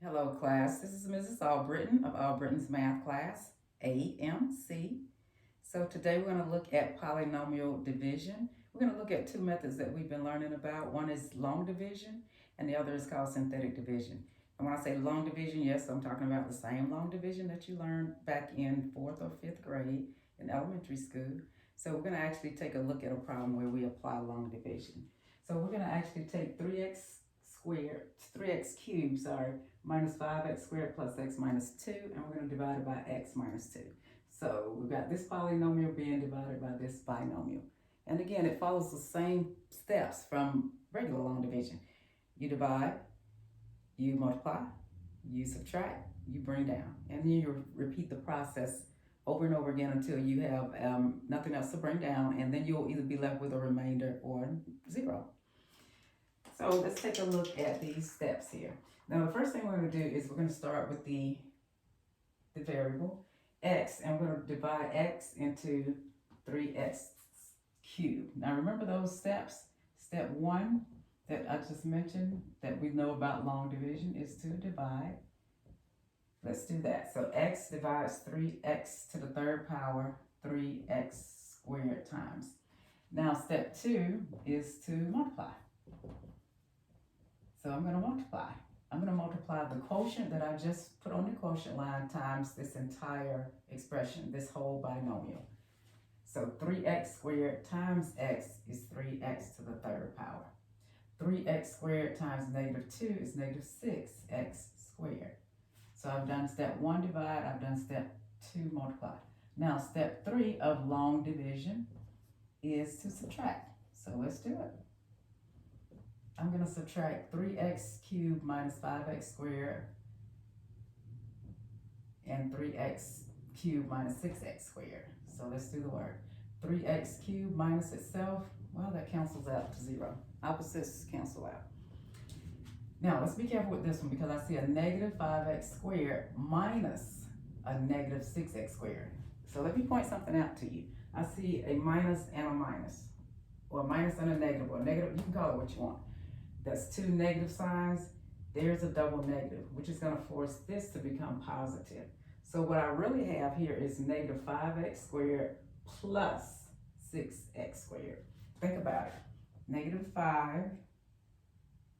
Hello, class. This is Mrs. Albritton of Albritton's Math Class, AMC. So today we're going to look at polynomial division. We're going to look at two methods that we've been learning about. One is long division, and the other is called synthetic division. And when I say long division, yes, I'm talking about the same long division that you learned back in 4th or 5th grade in elementary school. So we're going to actually take a look at a problem where we apply long division. So we're going to actually take 3x cubed, minus 5x squared plus x minus 2, and we're going to divide it by x minus 2. So we've got this polynomial being divided by this binomial. And again, it follows the same steps from regular long division. You divide, you multiply, you subtract, you bring down. And then you repeat the process over and over again until you have nothing else to bring down, and then you'll either be left with a remainder or 0. So let's take a look at these steps here. Now the first thing we're going to do is we're going to start with the variable x, and we're going to divide x into 3x cubed. Now remember those steps. Step 1 that I just mentioned that we know about long division is to divide. Let's do that. So x divides 3x to the third power 3x squared times. Now step 2 is to multiply. So I'm going to multiply. I'm going to multiply the quotient that I just put on the quotient line times this entire expression, this whole binomial. So 3x squared times x is 3x to the third power. 3x squared times negative 2 is negative 6x squared. So I've done step 1 divide, I've done step 2 multiply. Now step 3 of long division is to subtract. So let's do it. I'm going to subtract 3x cubed minus 5x squared and 3x cubed minus 6x squared. So let's do the work. 3x cubed minus itself, well, that cancels out to 0. Opposites cancel out. Now let's be careful with this one because I see a negative 5x squared minus a negative 6x squared. So let me point something out to you. I see a minus and a minus, or a minus and a negative, or a negative, you can call it what you want. That's two negative signs. There's a double negative, which is going to force this to become positive. So what I really have here is negative 5x squared plus 6x squared. Think about it. Negative 5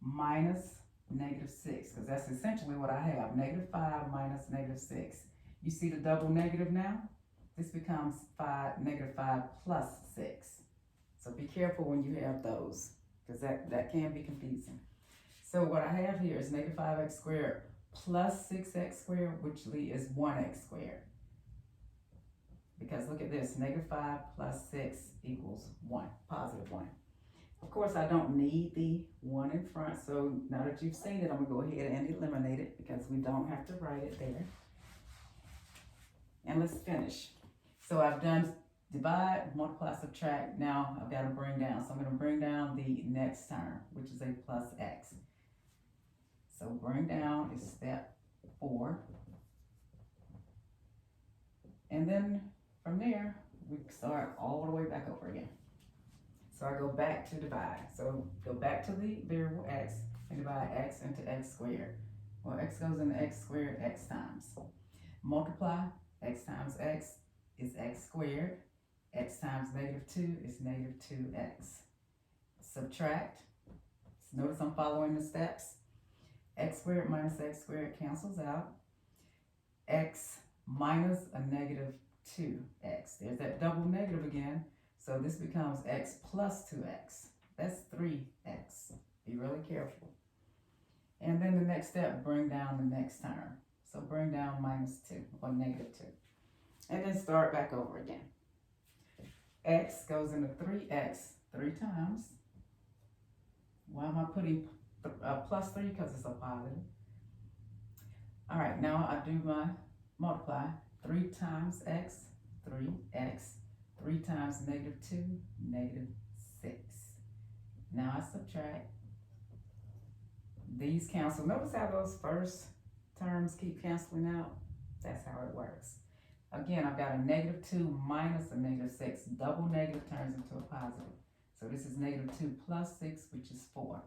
minus negative 6, because that's essentially what I have. Negative 5 minus negative 6. You see the double negative now? This becomes negative 5 plus 6. So be careful when you have those, because that can be confusing. So what I have here is negative 5x squared plus 6x squared, which is 1x squared. Because look at this, negative 5 plus 6 equals 1, positive 1. Of course, I don't need the 1 in front, so now that you've seen it, I'm going to go ahead and eliminate it because we don't have to write it there. And let's finish. So I've done divide, multiply, subtract. Now I've got to bring down. So I'm going to bring down the next term, which is a plus x. So bring down is step 4. And then from there, we start all the way back over again. So I go back to divide. So go back to the variable x and divide x into x squared. Well, x goes into x squared x times. Multiply, x times x is x squared. X times negative 2 is negative 2x. Subtract. Notice I'm following the steps. X squared minus x squared cancels out. X minus a negative 2x. There's that double negative again. So this becomes x plus 2x. That's 3x. Be really careful. And then the next step, bring down the next term. So bring down minus 2 or negative 2. And then start back over again. X goes into 3x 3 times. Why am I putting plus 3? Because it's a positive. All right, now I do my multiply. 3 times x, 3x. 3 times negative 2, negative 6. Now I subtract. These cancel. Notice how those first terms keep canceling out? That's how it works. Again, I've got a negative 2 minus a negative 6. Double negative turns into a positive. So this is negative 2 plus 6, which is 4.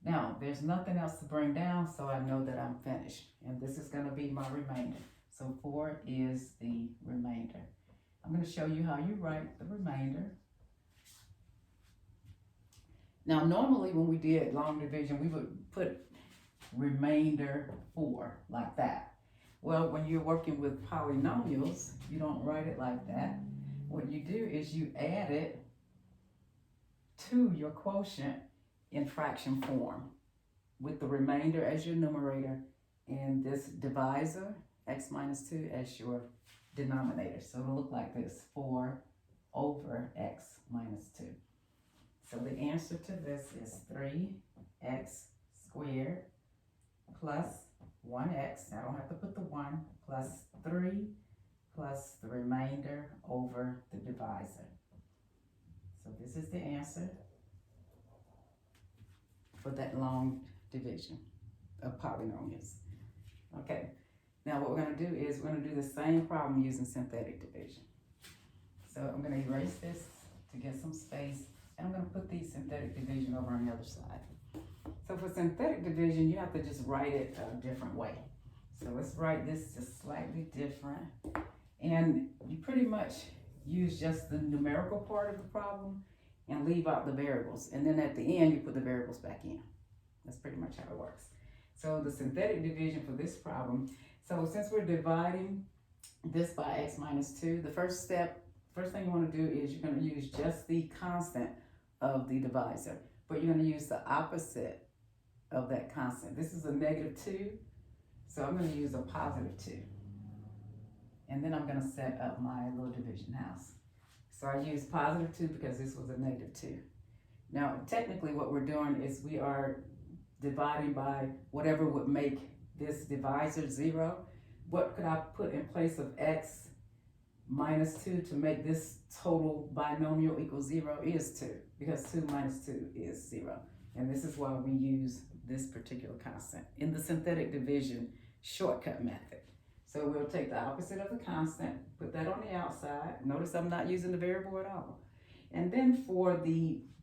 Now, there's nothing else to bring down, so I know that I'm finished. And this is going to be my remainder. So 4 is the remainder. I'm going to show you how you write the remainder. Now, normally when we did long division, we would put remainder 4 like that. Well, when you're working with polynomials, you don't write it like that. What you do is you add it to your quotient in fraction form with the remainder as your numerator and this divisor, x minus 2, as your denominator. So it'll look like this, 4 over x minus 2. So the answer to this is 3x squared plus 1x, I don't have to put the 1, plus 3 plus the remainder over the divisor. So this is the answer for that long division of polynomials. Okay, now what we're going to do is we're going to do the same problem using synthetic division. So I'm going to erase this to get some space, and I'm going to put the synthetic division over on the other side. So for synthetic division, you have to just write it a different way. So let's write this just slightly different. And you pretty much use just the numerical part of the problem and leave out the variables. And then at the end, you put the variables back in. That's pretty much how it works. So the synthetic division for this problem, so since we're dividing this by x minus 2, the first thing you want to do is you're going to use just the constant of the divisor, but you're going to use the opposite of that constant. This is a negative 2, so I'm going to use a positive 2. And then I'm going to set up my little division house. So I use positive 2 because this was a negative 2. Now, technically what we're doing is we are dividing by whatever would make this divisor 0. What could I put in place of x minus 2 to make this total binomial equal 0 is 2, because 2 minus 2 is 0. And this is why we use this particular constant in the synthetic division shortcut method. So we'll take the opposite of the constant, put that on the outside. Notice I'm not using the variable at all. And then for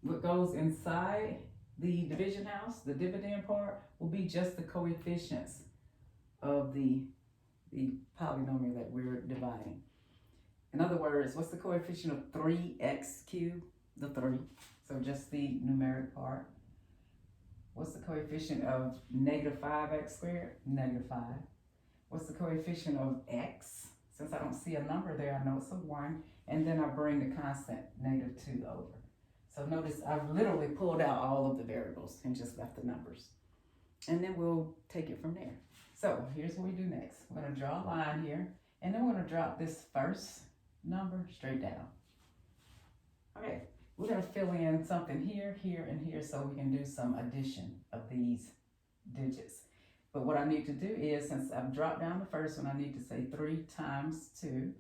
what goes inside the division house, the dividend part, will be just the coefficients of the polynomial that we're dividing. In other words, what's the coefficient of 3x cubed? The 3. So just the numeric part. What's the coefficient of negative 5x squared? Negative 5. What's the coefficient of x? Since I don't see a number there, I know it's a 1. And then I bring the constant negative 2 over. So notice I've literally pulled out all of the variables and just left the numbers. And then we'll take it from there. So here's what we do next. We're going to draw a line here. And then we're going to drop this first number straight down. Okay, we're going to fill in something here, here, and here so we can do some addition of these digits. But what I need to do is, since I've dropped down the first one, I need to say 3 times 2,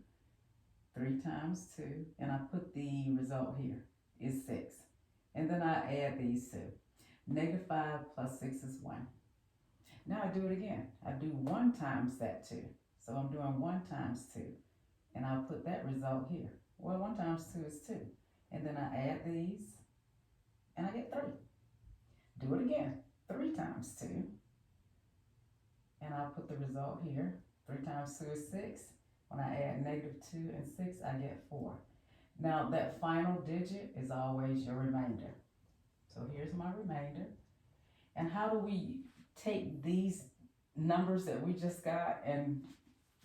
3 times 2, and I put the result here is 6. And then I add these two. Negative 5 plus 6 is 1. Now I do it again. I do 1 times that 2. So I'm doing 1 times 2. And I'll put that result here. Well, 1 times 2 is 2. And then I add these, and I get 3. Do it again. 3 times 2. And I'll put the result here. 3 times 2 is 6. When I add negative 2 and 6, I get 4. Now that final digit is always your remainder. So here's my remainder. And how do we take these numbers that we just got and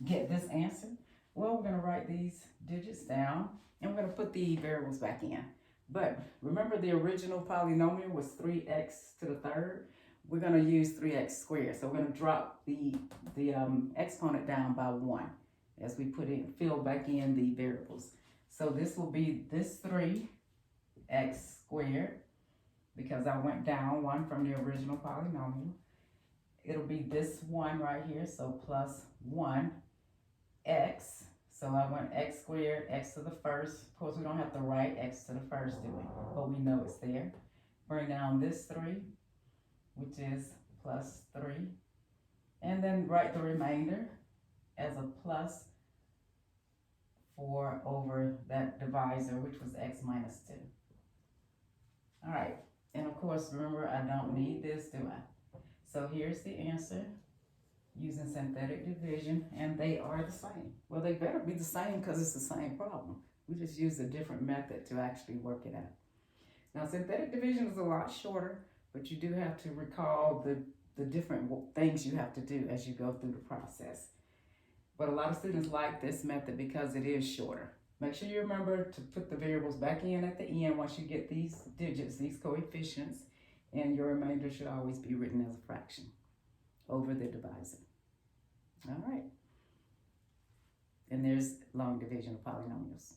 get this answer? Well, we're going to write these digits down and we're going to put the variables back in. But remember, the original polynomial was 3x to the third. We're going to use 3x squared. So we're going to drop the exponent down by 1 as we fill back in the variables. So this will be this 3x squared, because I went down 1 from the original polynomial. It'll be this 1 right here, so plus 1x. So I went x squared, x to the first. Of course, we don't have to write x to the first, do we? But we know it's there. Bring down this 3, which is plus 3. And then write the remainder as a plus 4 over that divisor, which was x minus 2. All right, And of course, remember, I don't need this, do I? So here's the answer using synthetic division, and they are the same. Well, they better be the same because it's the same problem. We just use a different method to actually work it out. Now, synthetic division is a lot shorter, but you do have to recall the different things you have to do as you go through the process. But a lot of students like this method because it is shorter. Make sure you remember to put the variables back in at the end once you get these digits, these coefficients, and your remainder should always be written as a fraction over the divisor. All right. And there's long division of polynomials.